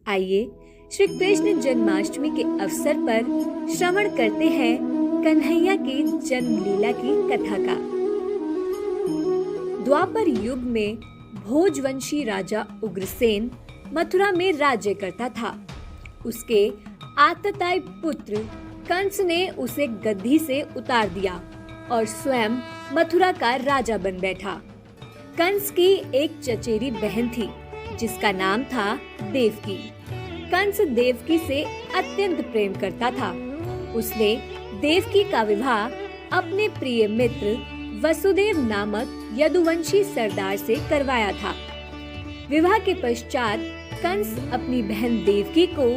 आइए श्री कृष्ण जन्माष्टमी के अवसर पर श्रवण करते हैं कन्हैया की जन्म लीला की कथा का। द्वापर युग में भोजवंशी राजा उग्रसेन मथुरा में राज्य करता था। उसके आतताई पुत्र कंस ने उसे गद्दी से उतार दिया और स्वयं मथुरा का राजा बन बैठा। कंस की एक चचेरी बहन थी जिसका नाम था देवकी। कंस देवकी से अत्यंत प्रेम करता था। उसने देवकी का विवाह अपने प्रिय मित्र वसुदेव नामक यदुवंशी सरदार से करवाया था। विवाह के पश्चात कंस अपनी बहन देवकी को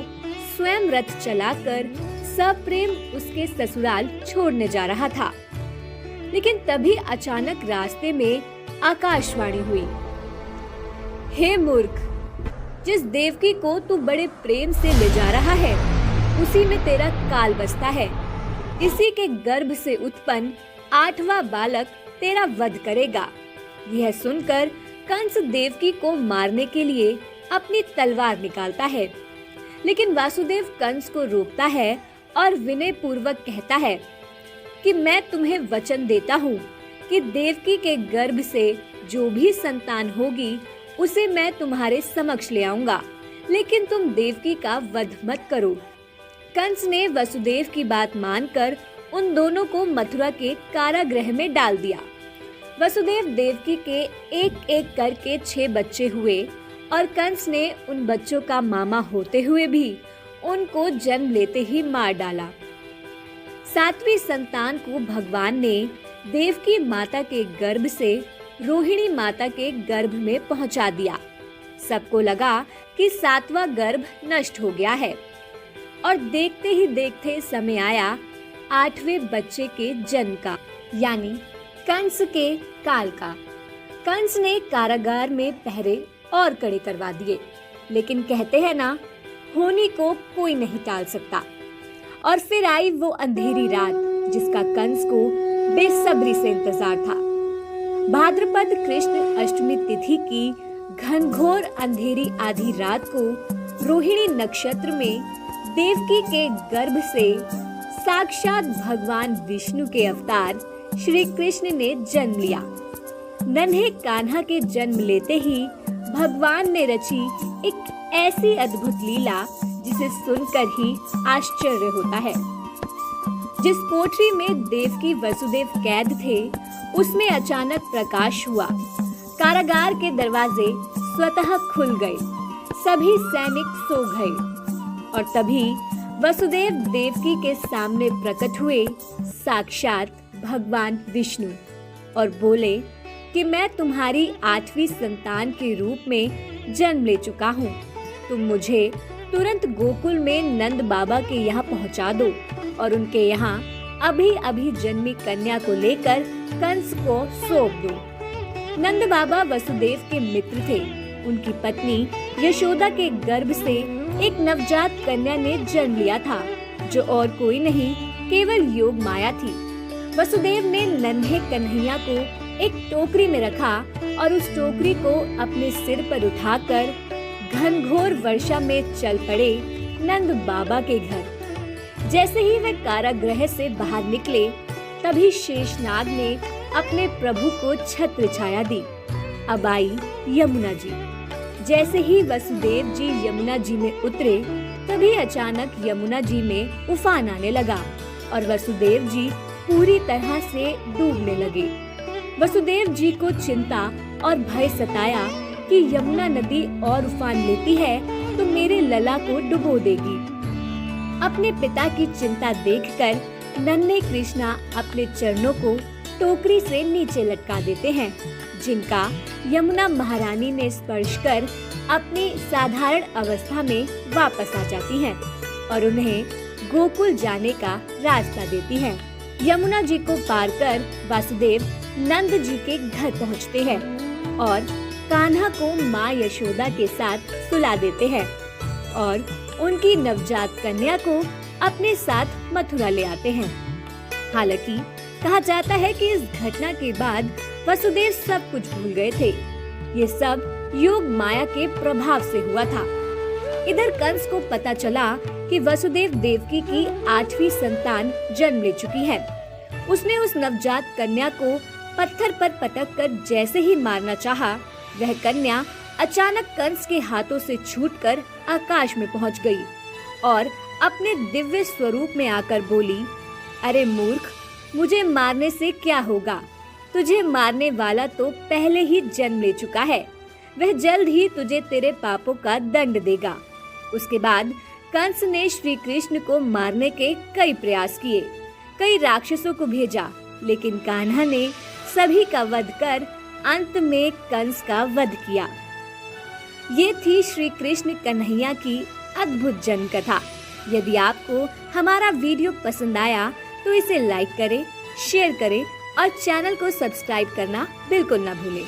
स्वयं रथ चलाकर सप्रेम उसके ससुराल छोड़ने जा रहा था। लेकिन तभी अचानक रास्ते में आकाशवाणी हुई, हे मूर्ख, जिस देवकी को तू बड़े प्रेम से ले जा रहा है उसी में तेरा काल बसता है। इसी के गर्भ से उत्पन्न 8वां बालक तेरा वध करेगा। यह सुनकर कंस देवकी को मारने के लिए अपनी तलवार निकालता है, लेकिन वासुदेव कंस को रोकता है और विनय पूर्वक कहता है कि मैं तुम्हें वचन देता हूँ कि देवकी के गर्भ से जो भी संतान होगी उसे मैं तुम्हारे समक्ष ले आऊंगा, लेकिन तुम देवकी का वध मत करो। कंस ने वसुदेव की बात मानकर उन दोनों को मथुरा के कारागृह में डाल दिया। वसुदेव देवकी के एक एक करके 6 बच्चे हुए और कंस ने उन बच्चों का मामा होते हुए भी उनको जन्म लेते ही मार डाला। 7वीं संतान को भगवान ने देवकी माता के गर्भ से रोहिणी माता के गर्भ में पहुंचा दिया। सबको लगा कि 7वां गर्भ नष्ट हो गया है और देखते ही देखते समय आया 8वें बच्चे के जन्म का, यानी कंस के काल का। कंस ने कारागार में पहरे और कड़े करवा दिए, लेकिन कहते हैं ना, होनी को कोई नहीं टाल सकता। और फिर आई वो अंधेरी रात जिसका कंस को बेसब्री से इंतजार था। भाद्रपद कृष्ण अष्टमी तिथि की घनघोर अंधेरी आधी रात को रोहिणी नक्षत्र में देवकी के गर्भ से साक्षात भगवान विष्णु के अवतार श्री कृष्ण ने जन्म लिया। नन्हे कान्हा के जन्म लेते ही भगवान ने रची एक ऐसी अद्भुत लीला जिसे सुनकर ही आश्चर्य होता है। जिस कोठरी में देवकी वसुदेव कैद थे उसमें अचानक प्रकाश हुआ। कारागार के दरवाजे स्वतः खुल गए, सभी सैनिक सो गए और तभी वसुदेव देवकी के सामने प्रकट हुए साक्षात भगवान विष्णु और बोले कि मैं तुम्हारी 8वीं संतान के रूप में जन्म ले चुका हूँ। तुम मुझे तुरंत गोकुल में नंद बाबा के यहाँ पहुँचा दो और उनके यहाँ अभी अभी जन्मी कन्या को लेकर कंस को सौंप दो। नंद बाबा वसुदेव के मित्र थे। उनकी पत्नी यशोदा के गर्भ से एक नवजात कन्या ने जन्म लिया था, जो और कोई नहीं केवल योग माया थी। वसुदेव ने नन्हे कन्हैया को एक टोकरी में रखा और उस टोकरी को अपने सिर पर उठाकर घनघोर वर्षा में चल पड़े नंद बाबा के घर। जैसे ही वे कारागृह से बाहर निकले तभी शेषनाग ने अपने प्रभु को छत्र छाया दी। अब आई यमुना जी। जैसे ही वसुदेव जी यमुना जी में उतरे तभी अचानक यमुना जी में उफान आने लगा और वसुदेव जी पूरी तरह से डूबने लगे। वसुदेव जी को चिंता और भय सताया कि यमुना नदी और उफान लेती है तो मेरे लला को डुबो देगी। अपने पिता की चिंता देखकर नन्हे कृष्णा अपने चरणों को टोकरी से नीचे लटका देते हैं, जिनका यमुना महारानी ने स्पर्श कर अपनी साधारण अवस्था में वापस आ जाती हैं और उन्हें गोकुल जाने का रास्ता देती हैं। यमुना जी को पार कर वासुदेव नंद जी के घर पहुंचते हैं और कान्हा को माँ यशोदा के साथ सुला देते हैं और उनकी नवजात कन्या को अपने साथ मथुरा ले आते हैं। हालांकि कहा जाता है कि इस घटना के बाद वसुदेव सब कुछ भूल गए थे। ये सब योग माया के प्रभाव से हुआ था। इधर कंस को पता चला कि वसुदेव देवकी की 8वीं संतान जन्म ले चुकी है। उसने उस नवजात कन्या को पत्थर पर पटक कर जैसे ही मारना चाहा, वह कन्या अचानक कंस के हाथों से छूटकर आकाश में पहुंच गई और अपने दिव्य स्वरूप में आकर बोली, अरे मूर्ख, मुझे मारने से क्या होगा? तुझे मारने वाला तो पहले ही जन्म ले चुका है। वह जल्द ही तुझे तेरे पापों का दंड देगा। उसके बाद कंस ने श्री कृष्ण को मारने के कई प्रयास किए, कई राक्षसों को भेजा, लेकिन कान्हा ने सभी का वध कर अंत में कंस का वध किया। ये थी श्री कृष्ण कन्हैया की अद्भुत जन्म कथा। यदि आपको हमारा वीडियो पसंद आया तो इसे लाइक करें, शेयर करें और चैनल को सब्सक्राइब करना बिल्कुल ना भूलें।